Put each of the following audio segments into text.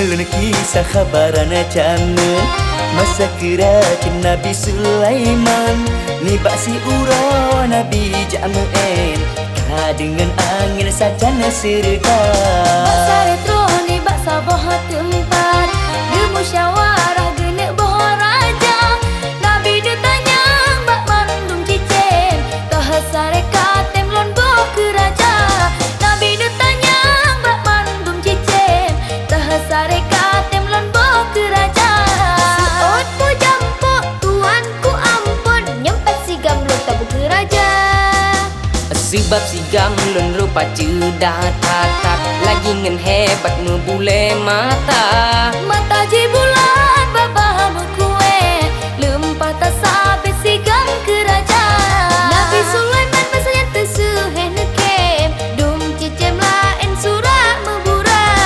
Dengarkan kisah khabarana camen masa kerajaan Nabi Sulaiman. Ni baksi uro Nabi Ja'men ka dengan angin sajana serta. Baksa retro ni baksa boh tempat bermusyawarah genek boh raja. Nabi dia tanya bak mandum cicen toh sarekat temlon boh ke raja. Nabi dia tanya bak mandum cicen toh sarekat temlon boh ke raja. Seot po jampo tuanku ampun nyempet si gamlon tabu ke raja. Sebab si gamlun rupa cedak tatat lagi ngen hebat ngebule mata. Mata je bulan babah kue lempah tak sampai si gam ke raja. Nabi Sulaiman masa yang tersuhen nekem dum cicem lain surat memburah.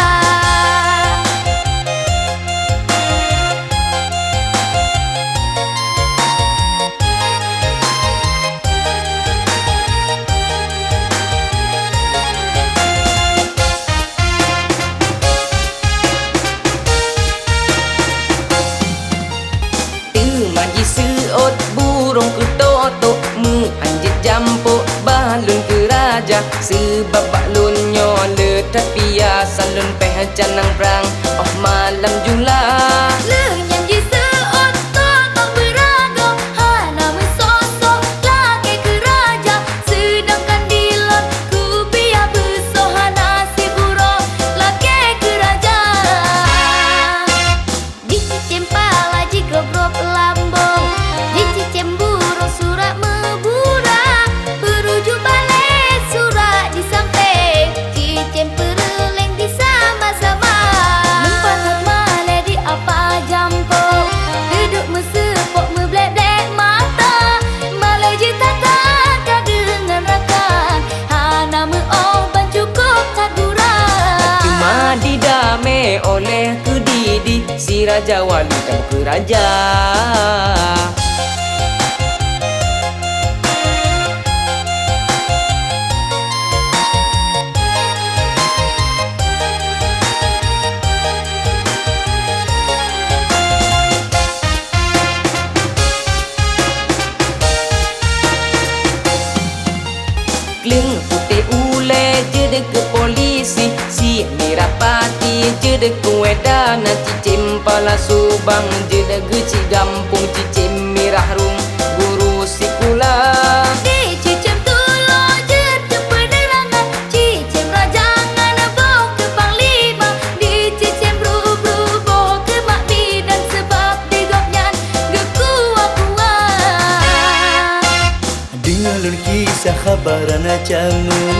Magi seot burung ke totok mu anjit jampo balun ke raja. Sebab balun nyole tapi ya salun peh janang perang oh malam jula. Lenyam je seot tak beragam hana mesosok lagi ke raja. Sedangkan dilon ku biar bersohana si buruk lagi ke raja. Dicicim pala jigrop-grop lambung dicicim burung surat meburah. Berujuk balik surat di samping cicim pereleng di sama-sama. Lempah tak malai di apa jampo duduk mesepok meblek-blek mata. Malai je tak dengan rakan hana meoban cukup tak gurau. Cuma didame oleh kedidi si raja wali dan ke raja. Kleng putih ule jede ke polisi si mirapati jede ke wedana cicim pala subang jede geci gampung cicim mirah rum guru sikula. Dicicim tulo jejak penerangan cicim rajangan bau ke panglima. Dicicim bru-bru bau ke mak bidan sebab digopnyan gekuat-kuat. Dengarkan kisah khabarana camen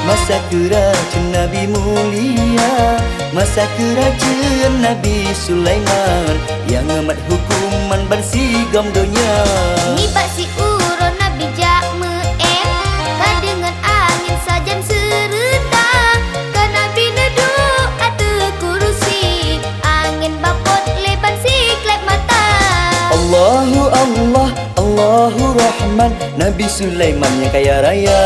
masa kerajaan Nabi mulia. Masa kerajaan Nabi Sulaiman yang amat hukuman bersigam dunia. Ni baksi urun Nabi Ja'men kan dengan angin sajan serta. Kan Nabi neduk atas kurusi angin bapot leban siklep mata. Allahu Allah, Allahu Rahman, Nabi Sulaiman yang kaya raya.